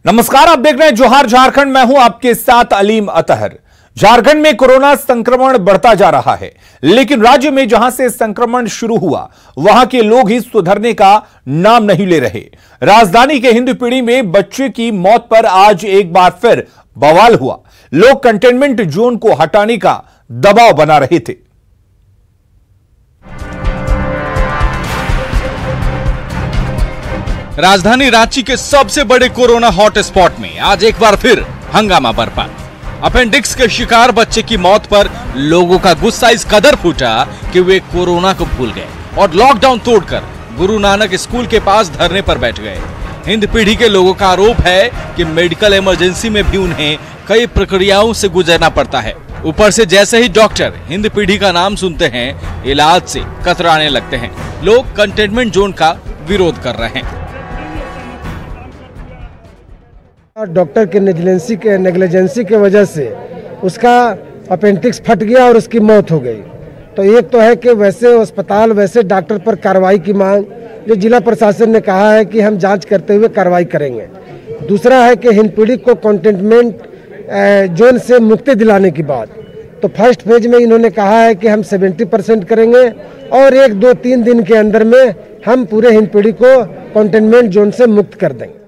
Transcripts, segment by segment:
नमस्कार, आप देख रहे हैं जोहार झारखंड। मैं हूं आपके साथ अलीम अतहर। झारखंड में कोरोना संक्रमण बढ़ता जा रहा है, लेकिन राज्य में जहां से संक्रमण शुरू हुआ वहां के लोग ही सुधरने का नाम नहीं ले रहे। राजधानी के हिंदपीढ़ी में बच्चे की मौत पर आज एक बार फिर बवाल हुआ। लोग कंटेनमेंट जोन को हटाने का दबाव बना रहे थे। राजधानी रांची के सबसे बड़े कोरोना हॉटस्पॉट में आज एक बार फिर हंगामा बरपा। अपेंडिक्स के शिकार बच्चे की मौत पर लोगों का गुस्सा इस कदर फूटा कि वे कोरोना को भूल गए और लॉकडाउन तोड़कर गुरु नानक स्कूल के पास धरने पर बैठ गए। हिंद पीढ़ी के लोगों का आरोप है कि मेडिकल इमरजेंसी में भी उन्हें कई प्रक्रियाओं से गुजरना पड़ता है। ऊपर से जैसे ही डॉक्टर हिंद पीढ़ी का नाम सुनते हैं, इलाज से कतराने लगते हैं। लोग कंटेनमेंट जोन का विरोध कर रहे हैं। डॉक्टर के नेग्लिजेंसी के वजह से उसका अपेंडिक्स फट गया और उसकी मौत हो गई। तो एक तो है कि वैसे अस्पताल वैसे डॉक्टर पर कार्रवाई की मांग, जो जिला प्रशासन ने कहा है कि हम जांच करते हुए कार्रवाई करेंगे। दूसरा है कि हिंदपीढ़ी को कंटेनमेंट जोन से मुक्ति दिलाने की बात। तो फर्स्ट फेज में इन्होंने कहा है कि हम 70% करेंगे और 1-2-3 दिन के अंदर में हम पूरे हिंदपीढ़ी को कंटेनमेंट जोन से मुक्त कर देंगे।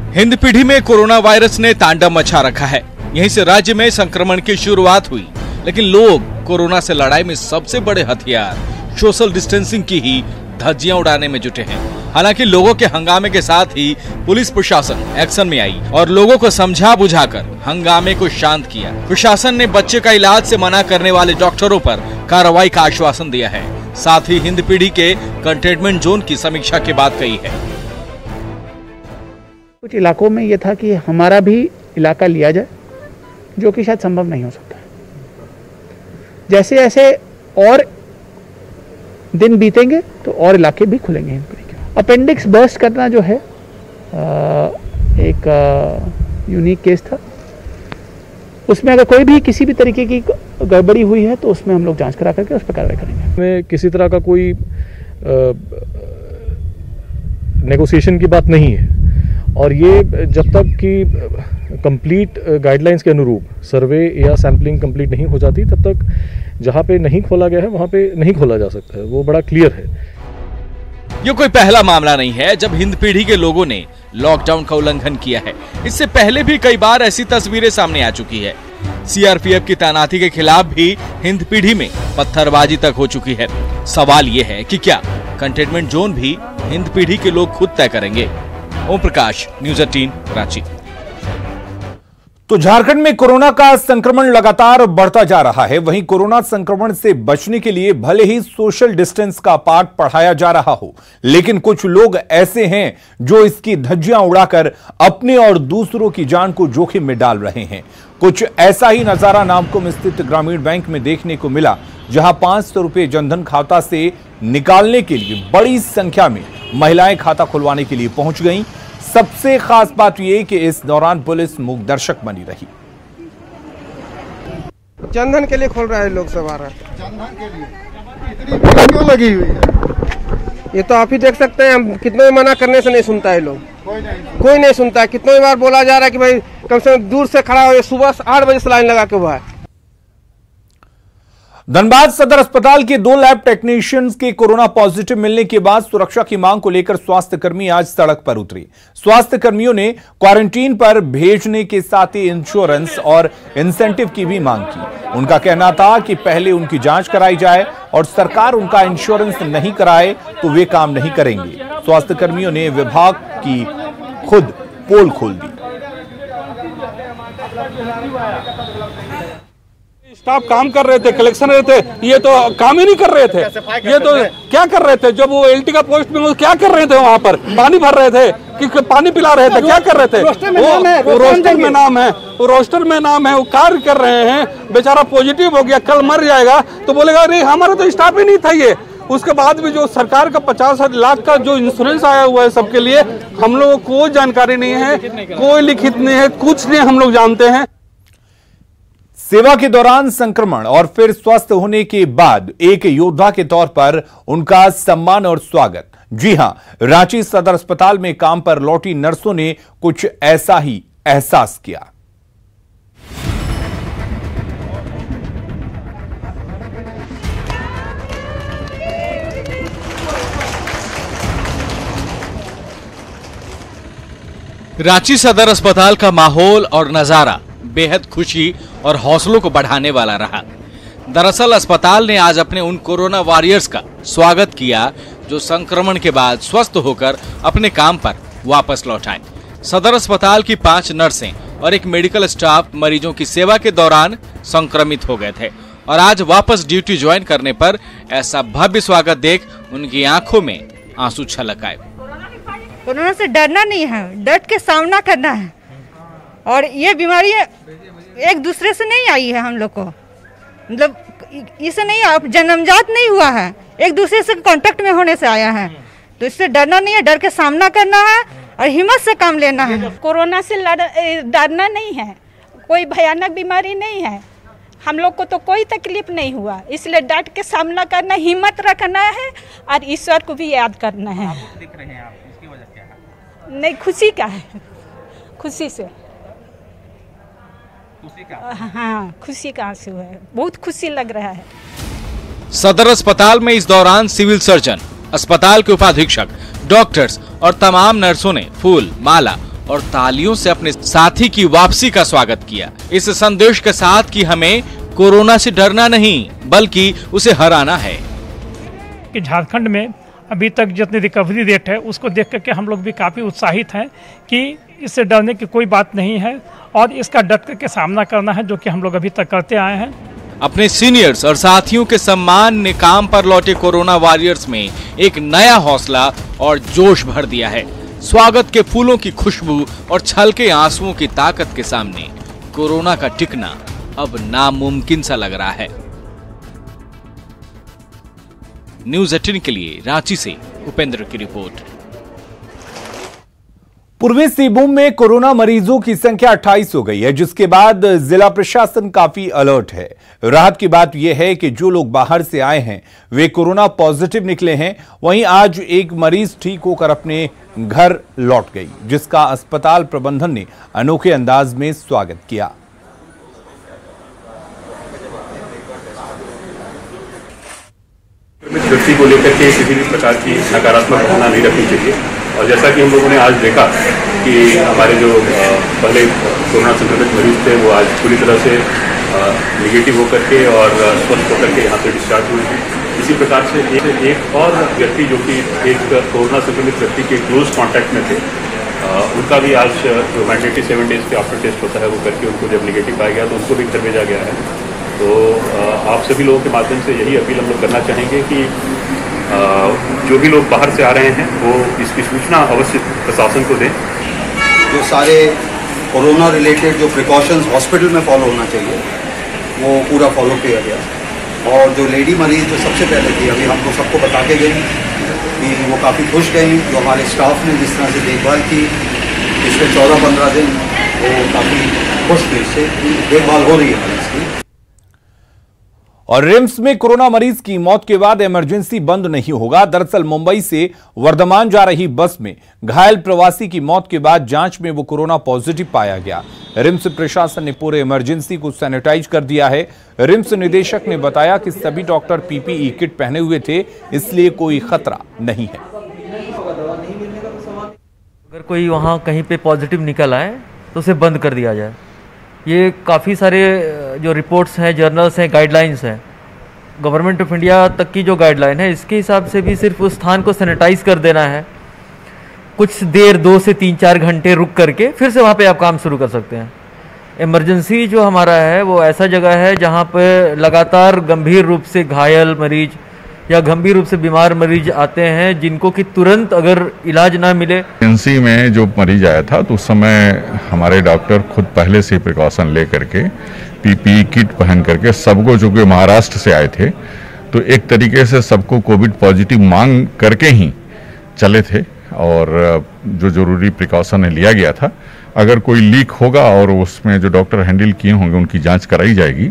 हिंद पीढ़ी में कोरोना वायरस ने तांडव मचा रखा है। यहीं से राज्य में संक्रमण की शुरुआत हुई, लेकिन लोग कोरोना से लड़ाई में सबसे बड़े हथियार सोशल डिस्टेंसिंग की ही धज्जियां उड़ाने में जुटे हैं। हालांकि लोगों के हंगामे के साथ ही पुलिस प्रशासन एक्शन में आई और लोगों को समझा बुझाकर हंगामे को शांत किया। प्रशासन ने बच्चे का इलाज से मना करने वाले डॉक्टरों पर कार्रवाई का आश्वासन दिया है। साथ ही हिंद पीढ़ी के कंटेनमेंट जोन की समीक्षा के बाद कही है। कुछ इलाकों में ये था कि हमारा भी इलाका लिया जाए, जो कि शायद संभव नहीं हो सकता है। जैसे जैसे और दिन बीतेंगे तो और इलाके भी खुलेंगे। अपेंडिक्स बर्स्ट करना जो है एक यूनिक केस था। उसमें अगर कोई भी किसी भी तरीके की गड़बड़ी हुई है तो उसमें हम लोग जांच करा करके उस पर कार्रवाई करेंगे। में किसी तरह का कोई नेगोशिएशन की बात नहीं है और ये जब तक कि कंप्लीट गाइडलाइंस के अनुरूप सर्वे या सैंपलिंग कंप्लीट नहीं हो जाती, तब तक जहाँ पे नहीं खोला गया है वहाँ पे नहीं खोला जा सकता है। वो बड़ा क्लियर है। ये कोई पहला मामला नहीं है जब हिंद पीढ़ी के लोगों ने लॉकडाउन का उल्लंघन किया है। इससे पहले भी कई बार ऐसी तस्वीरें सामने आ चुकी है। सीआरपीएफ की तैनाती के खिलाफ भी हिंद पीढ़ी में पत्थरबाजी तक हो चुकी है। सवाल ये है कि क्या कंटेनमेंट जोन भी हिंद पीढ़ी के लोग खुद तय करेंगे? ओम प्रकाश, न्यूज़ 18, रांची। तो झारखंड में कोरोना का संक्रमण लगातार बढ़ता जा रहा है। वहीं कोरोना संक्रमण से बचने के लिए भले ही सोशल डिस्टेंस का पाठ पढ़ाया जा रहा हो, लेकिन कुछ लोग ऐसे हैं जो इसकी धज्जियां उड़ाकर अपने और दूसरों की जान को जोखिम में डाल रहे हैं। कुछ ऐसा ही नजारा नामकुम स्थित ग्रामीण बैंक में देखने को मिला, जहां 500 रुपए जनधन खाता से निकालने के लिए बड़ी संख्या में महिलाएं खाता खुलवाने के लिए पहुंच गईं। सबसे खास बात यह कि इस दौरान पुलिस मूक दर्शक बनी रही। जनधन के लिए खोल रहा है लोग सब आ रहा है। जनधन के लिए इतनी भीड़ क्यों लगी हुई है? ये तो आप ही देख सकते हैं। हम कितने मना करने से नहीं सुनता है लोग, कोई नहीं सुनता है। कितनी बार बोला जा रहा है कि भाई कम से कम दूर से खड़ा हो। सुबह 8 बजे से लाइन लगा के हुआ है। धनबाद सदर अस्पताल के 2 लैब टेक्नीशियंस के कोरोना पॉजिटिव मिलने के बाद सुरक्षा की मांग को लेकर स्वास्थ्य कर्मी आज सड़क पर उतरे। स्वास्थ्य कर्मियों ने क्वारंटीन पर भेजने के साथ ही इंश्योरेंस और इंसेंटिव की भी मांग की। उनका कहना था कि पहले उनकी जांच कराई जाए और सरकार उनका इंश्योरेंस नहीं कराए तो वे काम नहीं करेंगे। स्वास्थ्य कर्मियों ने विभाग की खुद पोल खोल दी। स्टाफ काम कर रहे थे, कलेक्शन रहे थे, ये तो काम ही नहीं कर रहे थे। ये तो क्या कर रहे थे? जब वो एलटी का पोस्ट में क्या कर रहे थे? वहाँ पर पानी भर रहे थे कि पानी पिला रहे थे? क्या कर रहे थे? वो रोस्टर में नाम है, वो रोस्टर में नाम है, वो कार्य कर रहे हैं। बेचारा पॉजिटिव हो गया, कल मर जाएगा तो बोलेगा अरे हमारा तो स्टाफ ही नहीं था ये। उसके बाद भी जो सरकार का 50 लाख का जो इंश्योरेंस आया हुआ है सबके लिए, हम लोगों को कोई जानकारी नहीं है, कोई लिखित नहीं है, कुछ नहीं हम लोग जानते हैं। सेवा के दौरान संक्रमण और फिर स्वस्थ होने के बाद एक योद्धा के तौर पर उनका सम्मान और स्वागत। जी हां, रांची सदर अस्पताल में काम पर लौटी नर्सों ने कुछ ऐसा ही एहसास किया। रांची सदर अस्पताल का माहौल और नजारा बेहद खुशी और हौसलों को बढ़ाने वाला रहा। दरअसल अस्पताल ने आज अपने उन कोरोना वॉरियर्स का स्वागत किया जो संक्रमण के बाद स्वस्थ होकर अपने काम पर वापस लौट आए। सदर अस्पताल की 5 नर्सें और एक मेडिकल स्टाफ मरीजों की सेवा के दौरान संक्रमित हो गए थे और आज वापस ड्यूटी ज्वाइन करने पर ऐसा भव्य स्वागत देख उनकी आंखों में आंसू छलक आए। कोरोना से डरना नहीं है, डट के सामना करना है। और ये बीमारी एक दूसरे से नहीं आई है, हम लोग को मतलब इसे नहीं जन्मजात नहीं हुआ है, एक दूसरे से कांटेक्ट में होने से आया है। तो इससे डरना नहीं है, डर के सामना करना है और हिम्मत से काम लेना है। कोरोना से डरना नहीं है, कोई भयानक बीमारी नहीं है, हम लोग को तो कोई तकलीफ नहीं हुआ, इसलिए डट के सामना करना, हिम्मत रखना है और ईश्वर को भी याद करना है। दिख रहे हैं आप, इसकी वजह क्या है? नहीं, खुशी का है, खुशी से। खुशी का? हाँ, खुशी का आंसू है, बहुत खुशी लग रहा है। सदर अस्पताल में इस दौरान सिविल सर्जन, अस्पताल के उपाधीक्षक, डॉक्टर्स और तमाम नर्सों ने फूल, माला और तालियों से अपने साथी की वापसी का स्वागत किया, इस संदेश के साथ कि हमें कोरोना से डरना नहीं बल्कि उसे हराना है। कि झारखंड में अभी तक जितनी रिकवरी रेट है उसको देख करके हम लोग भी काफ़ी उत्साहित हैं कि इससे डरने की कोई बात नहीं है और इसका डट करके सामना करना है, जो कि हम लोग अभी तक करते आए हैं। अपने सीनियर्स और साथियों के सम्मान ने काम पर लौटे कोरोना वॉरियर्स में एक नया हौसला और जोश भर दिया है। स्वागत के फूलों की खुशबू और छलके आंसुओं की ताकत के सामने कोरोना का टिकना अब नामुमकिन सा लग रहा है। न्यूज़ 18 के लिए रांची से उपेंद्र की रिपोर्ट। पूर्वी सिंहभूम में कोरोना मरीजों की संख्या 28 हो गई है, जिसके बाद जिला प्रशासन काफी अलर्ट है। राहत की बात यह है कि जो लोग बाहर से आए हैं वे कोरोना पॉजिटिव निकले हैं। वहीं आज एक मरीज ठीक होकर अपने घर लौट गई, जिसका अस्पताल प्रबंधन ने अनोखे अंदाज में स्वागत किया। व्यक्ति को लेकर के किसी भी प्रकार की नकारात्मक भावना नहीं रखनी चाहिए। और जैसा कि हम लोगों ने आज देखा कि हमारे जो पहले कोरोना संक्रमित मरीज थे वो आज पूरी तरह से निगेटिव होकर के और स्वस्थ होकर के यहाँ से डिस्चार्ज हुए हैं। इसी प्रकार से एक और व्यक्ति जो कि एक कोरोना संक्रमित व्यक्ति के क्लोज कॉन्टैक्ट में थे, उनका भी आज जो मैंडेटरी 7 डेज के आफ्टर टेस्ट होता है वो करके उनको जब निगेटिव पाया गया तो उनको भी घर भेजा गया है। तो आप सभी लोगों के माध्यम से यही अपील हम लोग करना चाहेंगे कि जो भी लोग बाहर से आ रहे हैं वो इसकी सूचना अवश्य प्रशासन को दें। जो सारे कोरोना रिलेटेड जो प्रिकॉशंस हॉस्पिटल में फॉलो होना चाहिए वो पूरा फॉलो किया गया। और जो लेडी मरीज जो सबसे पहले थी, अभी हमको सबको बता के गई कि वो काफ़ी खुश गई। जो हमारे स्टाफ ने जिस तरह से देखभाल की पिछले 14-15 दिन, वो काफ़ी खुश थी, इससे देखभाल हो रही है मरीज की। और रिम्स में कोरोना मरीज की मौत के बाद इमरजेंसी बंद नहीं होगा। दरअसल मुंबई से वर्धमान जा रही बस में घायल प्रवासी की मौत के बाद जांच में वो कोरोना पॉजिटिव पाया गया। रिम्स प्रशासन ने पूरे इमरजेंसी को सैनिटाइज कर दिया है। रिम्स निदेशक ने बताया कि सभी डॉक्टर पीपीई किट पहने हुए थे, इसलिए कोई खतरा नहीं है। अगर कोई वहां कहीं पे पॉजिटिव निकल आए तो उसे बंद कर दिया जाए। ये काफ़ी सारे जो रिपोर्ट्स हैं, जर्नल्स हैं, गाइडलाइंस हैं, गवर्नमेंट ऑफ इंडिया तक की जो गाइडलाइन है, इसके हिसाब से भी सिर्फ उस स्थान को सैनिटाइज कर देना है। कुछ देर 2 से 3-4 घंटे रुक करके फिर से वहाँ पे आप काम शुरू कर सकते हैं। इमरजेंसी जो हमारा है वो ऐसा जगह है जहाँ पे लगातार गंभीर रूप से घायल मरीज या गंभीर रूप से बीमार मरीज आते हैं, जिनको कि तुरंत अगर इलाज ना मिले। इमरजेंसी में जो मरीज आया था तो उस समय हमारे डॉक्टर खुद पहले से प्रिकॉशन ले करके पीपीई किट पहन करके सबको, जो कि महाराष्ट्र से आए थे, तो एक तरीके से सबको कोविड पॉजिटिव मांग करके ही चले थे और जो जरूरी प्रिकॉशन लिया गया था। अगर कोई लीक होगा और उसमें जो डॉक्टर हैंडल किए होंगे उनकी जांच कराई जाएगी।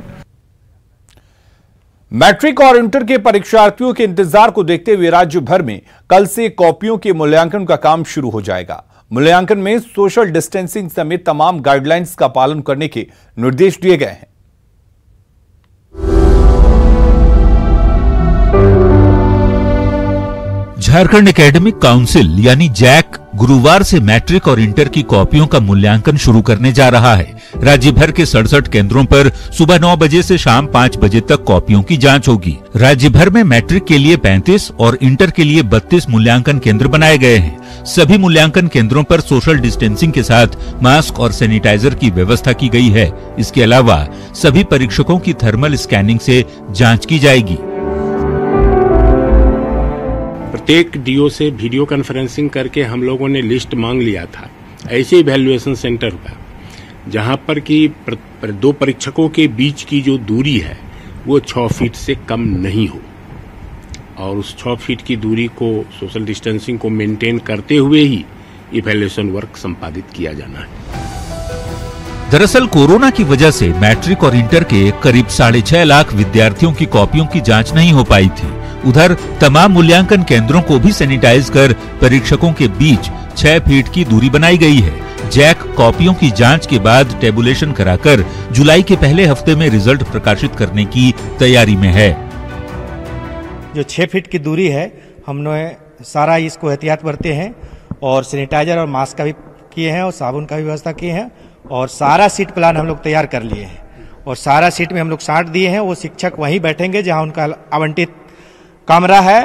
मैट्रिक और इंटर के परीक्षार्थियों के इंतजार को देखते हुए राज्य भर में कल से कॉपियों के मूल्यांकन का काम शुरू हो जाएगा। मूल्यांकन में सोशल डिस्टेंसिंग समेत तमाम गाइडलाइंस का पालन करने के निर्देश दिए गए हैं। झारखंड एकेडमिक काउंसिल यानी जैक गुरुवार से मैट्रिक और इंटर की कॉपियों का मूल्यांकन शुरू करने जा रहा है। राज्य भर के 67 केंद्रों पर सुबह 9 बजे से शाम 5 बजे तक कॉपियों की जांच होगी। राज्य भर में मैट्रिक के लिए 35 और इंटर के लिए 32 मूल्यांकन केंद्र बनाए गए हैं। सभी मूल्यांकन केंद्रों पर सोशल डिस्टेंसिंग के साथ मास्क और सैनिटाइजर की व्यवस्था की गई है। इसके अलावा सभी परीक्षकों की थर्मल स्कैनिंग से जाँच की जाएगी। प्रत्येक डीओ से वीडियो कॉन्फ्रेंसिंग करके हम लोगों ने लिस्ट मांग लिया था ऐसे इवैल्यूएशन सेंटर का, जहां पर कि दो परीक्षकों के बीच की जो दूरी है वो 6 फीट से कम नहीं हो, और उस 6 फीट की दूरी को सोशल डिस्टेंसिंग को मेंटेन करते हुए ही इवैल्यूएशन वर्क संपादित किया जाना है। दरअसल कोरोना की वजह से मैट्रिक और इंटर के करीब 6.5 लाख विद्यार्थियों की कॉपियों की जांच नहीं हो पाई थी। उधर तमाम मूल्यांकन केंद्रों को भी सैनिटाइज कर परीक्षकों के बीच 6 फीट की दूरी बनाई गई है। जैक कॉपियों की जांच के बाद टेबुलेशन कराकर जुलाई के पहले हफ्ते में रिजल्ट प्रकाशित करने की तैयारी में है। जो 6 फीट की दूरी है, हमने सारा इसको एहतियात बरते हैं और सैनिटाइजर और मास्क का भी किए हैं और साबुन का भी व्यवस्था किए हैं, और सारा सीट प्लान हम लोग तैयार कर लिए हैं और सारा सीट में हम लोग साट दिए हैं। वो शिक्षक वहीं बैठेंगे जहां उनका आवंटित कमरा है।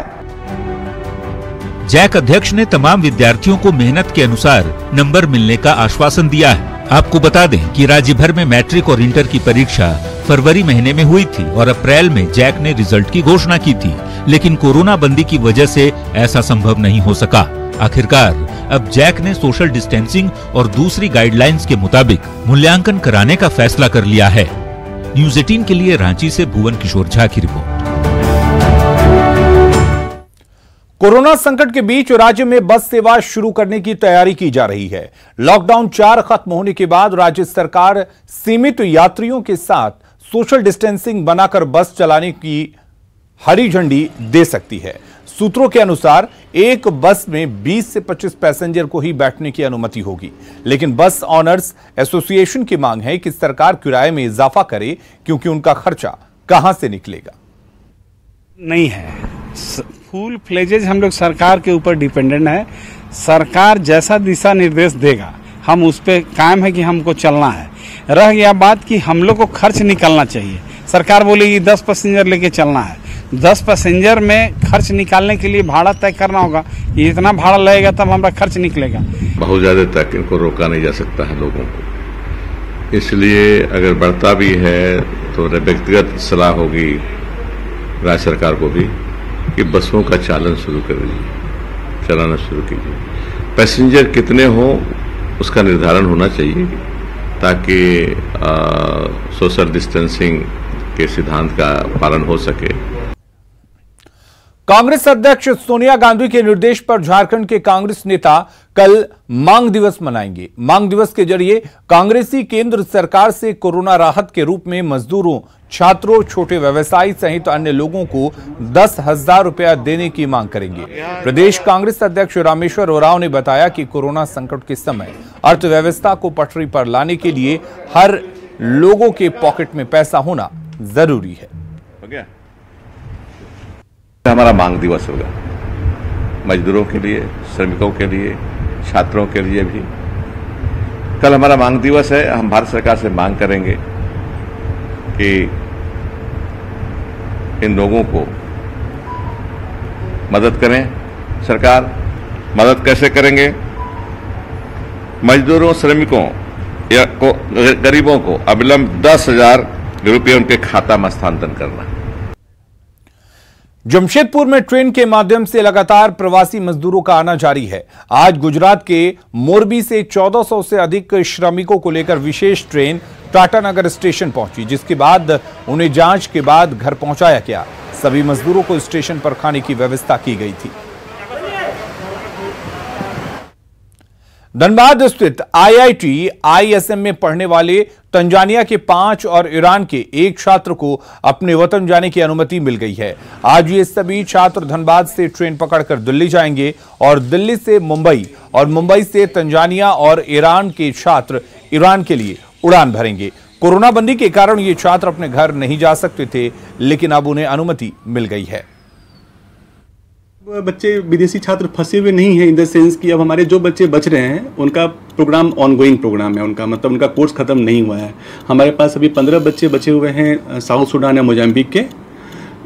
जैक अध्यक्ष ने तमाम विद्यार्थियों को मेहनत के अनुसार नंबर मिलने का आश्वासन दिया है। आपको बता दें कि राज्य भर में मैट्रिक और इंटर की परीक्षा फरवरी महीने में हुई थी और अप्रैल में जैक ने रिजल्ट की घोषणा की थी, लेकिन कोरोना बंदी की वजह से ऐसा संभव नहीं हो सका। आखिरकार अब जैक ने सोशल डिस्टेंसिंग और दूसरी गाइडलाइंस के मुताबिक मूल्यांकन कराने का फैसला कर लिया है। न्यूज़ 18 के लिए रांची से भुवन किशोर झा की रिपोर्ट। कोरोना संकट के बीच राज्य में बस सेवा शुरू करने की तैयारी की जा रही है। लॉकडाउन 4 खत्म होने के बाद राज्य सरकार सीमित यात्रियों के साथ सोशल डिस्टेंसिंग बनाकर बस चलाने की हरी झंडी दे सकती है। सूत्रों के अनुसार एक बस में 20 से 25 पैसेंजर को ही बैठने की अनुमति होगी, लेकिन बस ऑनर्स एसोसिएशन की मांग है कि सरकार किराए में इजाफा करे, क्योंकि उनका खर्चा कहां से निकलेगा। नहीं है, फुल फ्लेजेज हम लोग सरकार के ऊपर डिपेंडेंट है। सरकार जैसा दिशा निर्देश देगा हम उस पर कायम है कि हमको चलना है। रह गया बात कि हम लोग को खर्च निकालना चाहिए। सरकार बोलेगी 10 पैसेंजर लेके चलना है, 10 पैसेंजर में खर्च निकालने के लिए भाड़ा तय करना होगा। ये इतना भाड़ा लगेगा तब हमारा खर्च निकलेगा। बहुत ज्यादा तक इनको रोका नहीं जा सकता है लोगों को, इसलिए अगर बढ़ता भी है तो व्यक्तिगत सलाह होगी राज्य सरकार को भी कि बसों का चालन शुरू कर दीजिए, चलाना शुरू कीजिए। पैसेंजर कितने हो उसका निर्धारण होना चाहिए ताकि सोशल डिस्टेंसिंग के सिद्धांत का पालन हो सके। कांग्रेस अध्यक्ष सोनिया गांधी के निर्देश पर झारखंड के कांग्रेस नेता कल मांग दिवस मनाएंगे। मांग दिवस के जरिए कांग्रेसी केंद्र सरकार से कोरोना राहत के रूप में मजदूरों, छात्रों, छोटे व्यवसायी सहित अन्य लोगों को 10,000 रुपया देने की मांग करेंगे। प्रदेश कांग्रेस अध्यक्ष रामेश्वर उरांव ने बताया कि कोरोना संकट के समय अर्थव्यवस्था को पटरी पर लाने के लिए हर लोगों के पॉकेट में पैसा होना जरूरी है। हमारा मांग दिवस होगा मजदूरों के लिए, श्रमिकों के लिए, छात्रों के लिए भी। कल हमारा मांग दिवस है। हम भारत सरकार से मांग करेंगे कि इन लोगों को मदद करें। सरकार मदद कैसे करेंगे? मजदूरों, श्रमिकों या गरीबों को अविलंब 10,000 रुपये उनके खाता में हस्तांतरण करना। जमशेदपुर में ट्रेन के माध्यम से लगातार प्रवासी मजदूरों का आना जारी है। आज गुजरात के मोरबी से 1400 से अधिक श्रमिकों को लेकर विशेष ट्रेन टाटानगर स्टेशन पहुंची, जिसके बाद उन्हें जांच के बाद घर पहुंचाया गया। सभी मजदूरों को स्टेशन पर खाने की व्यवस्था की गई थी। धनबाद स्थित IIT ISM में पढ़ने वाले तंजानिया के 5 और ईरान के 1 छात्र को अपने वतन जाने की अनुमति मिल गई है। आज ये सभी छात्र धनबाद से ट्रेन पकड़कर दिल्ली जाएंगे और दिल्ली से मुंबई और मुंबई से तंजानिया और ईरान के छात्र ईरान के लिए उड़ान भरेंगे। कोरोना बंदी के कारण ये छात्र अपने घर नहीं जा सकते थे, लेकिन अब उन्हें अनुमति मिल गई है। बच्चे विदेशी छात्र फंसे हुए नहीं हैं इन द सेंस कि अब हमारे जो बच्चे बच रहे हैं उनका प्रोग्राम ऑनगोइंग प्रोग्राम है, उनका मतलब उनका कोर्स खत्म नहीं हुआ है। हमारे पास अभी 15 बच्चे बचे हुए हैं साउथ सुडान या मोजाम्बिक के।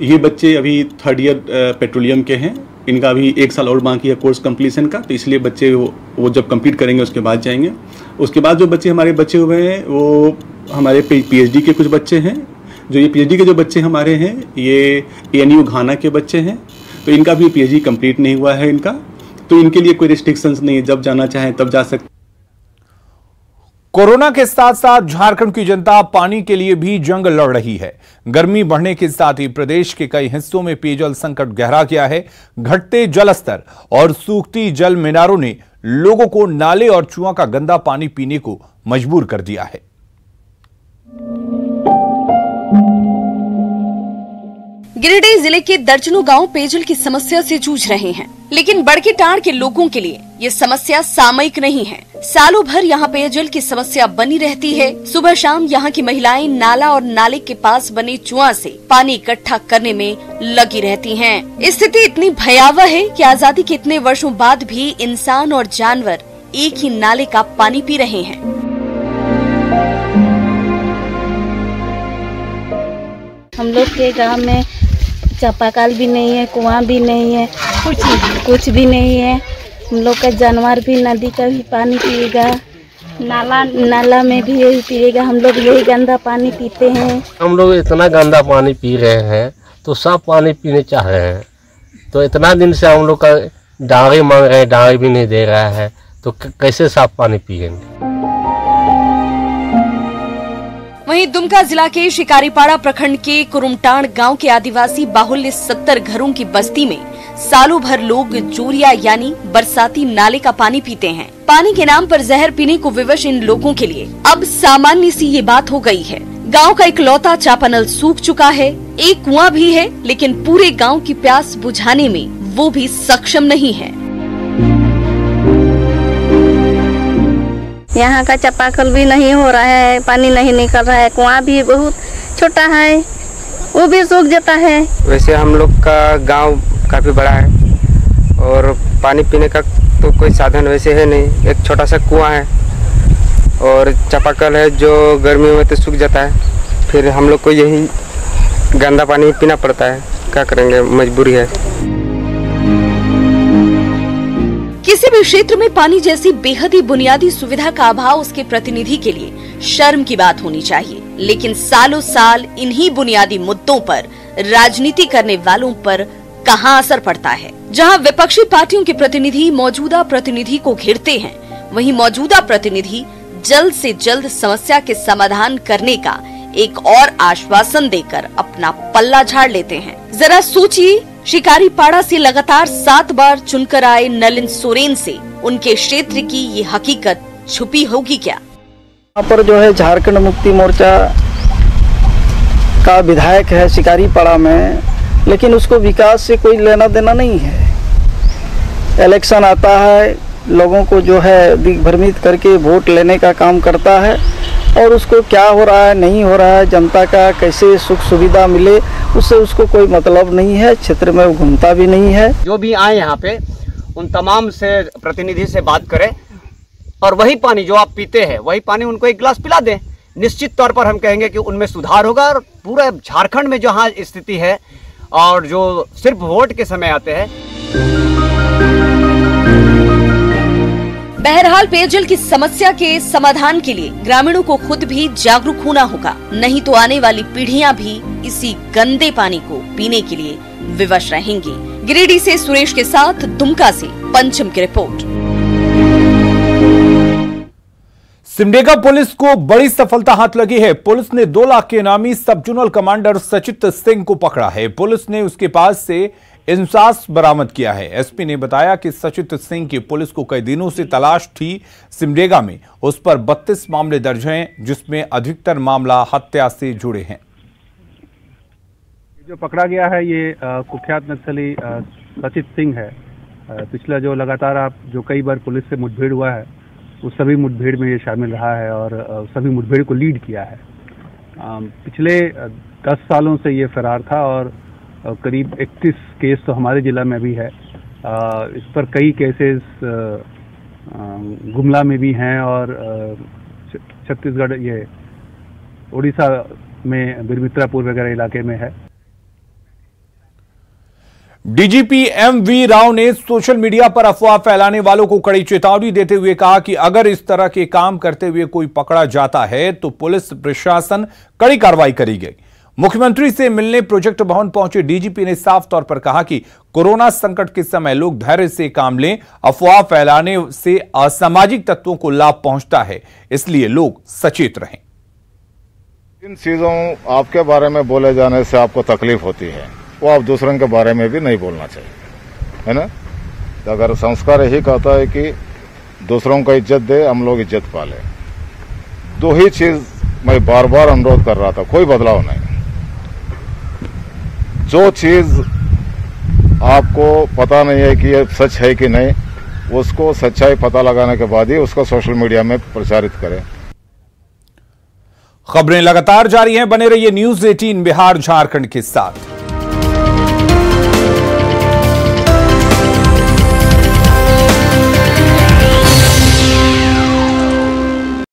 ये बच्चे अभी 3rd ईयर पेट्रोलियम के हैं, इनका अभी 1 साल और बाकी है कोर्स कंप्लीशन का, तो इसलिए बच्चे वो जब कंप्लीट करेंगे उसके बाद जाएंगे। उसके बाद जो बच्चे हमारे बचे हुए हैं वो हमारे PhD के कुछ बच्चे हैं। जो ये PhD के जो बच्चे हमारे हैं ये ANU घाना के बच्चे हैं, तो इनका भी PhD कंप्लीट नहीं हुआ है इनका, तो इनके लिए कोई रिस्ट्रिक्शंस नहीं है, जब जाना चाहें तब जा सकते। कोरोना के साथ साथ झारखंड की जनता पानी के लिए भी जंग लड़ रही है। गर्मी बढ़ने के साथ ही प्रदेश के कई हिस्सों में पेयजल संकट गहरा गया है। घटते जल स्तर और सूखती जल मीनारों ने लोगों को नाले और कुआं का गंदा पानी पीने को मजबूर कर दिया है। गिरिडीह जिले के दर्जनों गांव पेयजल की समस्या से जूझ रहे हैं, लेकिन बड़कीटांड़ के लोगों के लिए ये समस्या सामयिक नहीं है। सालों भर यहाँ पेयजल की समस्या बनी रहती है। सुबह शाम यहाँ की महिलाएं नाला और नाले के पास बने कुआं से पानी इकट्ठा करने में लगी रहती हैं। स्थिति इतनी भयावह है कि आजादी के इतने वर्षों बाद भी इंसान और जानवर एक ही नाले का पानी पी रहे हैं। हम लोग के गांव में चापाकल भी नहीं है, कुआं भी नहीं है, कुछ भी नहीं है। हम लोग का जानवर भी नदी का भी पानी पिएगा, नाला में भी यही पिएगा। हम लोग यही गंदा पानी पीते हैं। हम लोग इतना गंदा पानी पी रहे हैं तो साफ पानी पीने चाह रहे हैं, तो इतना दिन से हम लोग का डांगी मांग रहे हैं, डांगी भी नहीं दे रहा है, तो कैसे साफ पानी पिएंगे। वहीं दुमका जिला के शिकारीपाड़ा प्रखंड के कुरुमटाण गांव के आदिवासी बाहुल्य 70 घरों की बस्ती में सालों भर लोग जोरिया यानी बरसाती नाले का पानी पीते हैं। पानी के नाम पर जहर पीने को विवश इन लोगों के लिए अब सामान्य सी ये बात हो गई है। गांव का इकलौता चापानल सूख चुका है, एक कुआं भी है, लेकिन पूरे गांव की प्यास बुझाने में वो भी सक्षम नहीं है। यहाँ का चापाकल भी नहीं हो रहा है, पानी नहीं निकल रहा है, कुआं भी बहुत छोटा है, वो भी सूख जाता है। वैसे हम लोग का गांव काफी बड़ा है और पानी पीने का तो कोई साधन वैसे है नहीं। एक छोटा सा कुआं है और चापाकल है जो गर्मियों में तो सूख जाता है, फिर हम लोग को यही गंदा पानी पीना पड़ता है। क्या करेंगे, मजबूरी है। किसी भी क्षेत्र में पानी जैसी बेहद ही बुनियादी सुविधा का अभाव उसके प्रतिनिधि के लिए शर्म की बात होनी चाहिए, लेकिन सालों साल इन्हीं बुनियादी मुद्दों पर राजनीति करने वालों पर कहां असर पड़ता है। जहां विपक्षी पार्टियों के प्रतिनिधि मौजूदा प्रतिनिधि को घेरते हैं, वहीं मौजूदा प्रतिनिधि जल्द से जल्द समस्या के समाधान करने का एक और आश्वासन देकर अपना पल्ला झाड़ लेते हैं। जरा सोचिए, शिकारीपाड़ा से लगातार 7 बार चुनकर आए नलिन सोरेन से उनके क्षेत्र की ये हकीकत छुपी होगी क्या? यहाँ पर जो है झारखंड मुक्ति मोर्चा का विधायक है शिकारीपाड़ा में, लेकिन उसको विकास से कोई लेना देना नहीं है। इलेक्शन आता है, लोगों को जो है दिग्भ्रमित करके वोट लेने का काम करता है और उसको क्या हो रहा है नहीं हो रहा है, जनता का कैसे सुख सुविधा मिले, उससे उसको कोई मतलब नहीं है। क्षेत्र में वो घूमता भी नहीं है। जो भी आए यहाँ पे उन तमाम से प्रतिनिधि से बात करें और वही पानी जो आप पीते हैं वही पानी उनको एक गिलास पिला दें। निश्चित तौर पर हम कहेंगे कि उनमें सुधार होगा और पूरा झारखंड में जहाँ स्थिति है और जो सिर्फ वोट के समय आते हैं। बहरहाल पेयजल की समस्या के समाधान के लिए ग्रामीणों को खुद भी जागरूक होना होगा, नहीं तो आने वाली पीढ़ियां भी इसी गंदे पानी को पीने के लिए विवश रहेंगी। गिरिडीह से सुरेश के साथ दुमका से पंचम की रिपोर्ट। सिमडेगा पुलिस को बड़ी सफलता हाथ लगी है। पुलिस ने 2 लाख के इनामी सब जोनल कमांडर सचित सिंह को पकड़ा है। पुलिस ने उसके पास से इंसास बरामद किया है। एसपी ने बताया कि सचित सिंह की पुलिस को कई दिनों से तलाश थी। सिमडेगा में उस पर 32 मामले दर्ज हैं, जिसमें अधिकतर मामला हत्या से जुड़े हैं। जो पकड़ा गया है ये कुख्यात नक्सली सचित सिंह है। पिछला जो लगातार जो कई बार पुलिस से मुठभेड़ हुआ है, उस सभी मुठभेड़ में ये शामिल रहा है और सभी मुठभेड़ को लीड किया है। पिछले 10 सालों से ये फरार था और करीब 31 केस तो हमारे जिला में भी है। इस पर कई केसेस गुमला में भी हैं और छत्तीसगढ़, ये उड़ीसा में बिरमित्रापुर वगैरह इलाके में है। डीजीपी एमवी राव ने सोशल मीडिया पर अफवाह फैलाने वालों को कड़ी चेतावनी देते हुए कहा कि अगर इस तरह के काम करते हुए कोई पकड़ा जाता है तो पुलिस प्रशासन कड़ी कार्रवाई करेगी। मुख्यमंत्री से मिलने प्रोजेक्ट भवन पहुंचे डीजीपी ने साफ तौर पर कहा कि कोरोना संकट के समय लोग धैर्य से काम लें। अफवाह फैलाने से असामाजिक तत्वों को लाभ पहुंचता है, इसलिए लोग सचेत रहें। इन चीजों आपके बारे में बोले जाने से आपको तकलीफ होती है, वो आप दूसरों के बारे में भी नहीं बोलना चाहिए, है ना। तो अगर संस्कार यही कहता है कि दूसरों को इज्जत दे, हम लोग इज्जत पाले। दो ही चीज मैं बार बार अनुरोध कर रहा था, कोई बदलाव नहीं। जो चीज आपको पता नहीं है कि ये सच है कि नहीं, उसको सच्चाई पता लगाने के बाद ही उसको सोशल मीडिया में प्रचारित करें। खबरें लगातार जारी हैं, बने रहिए न्यूज़ 18 बिहार झारखंड के साथ।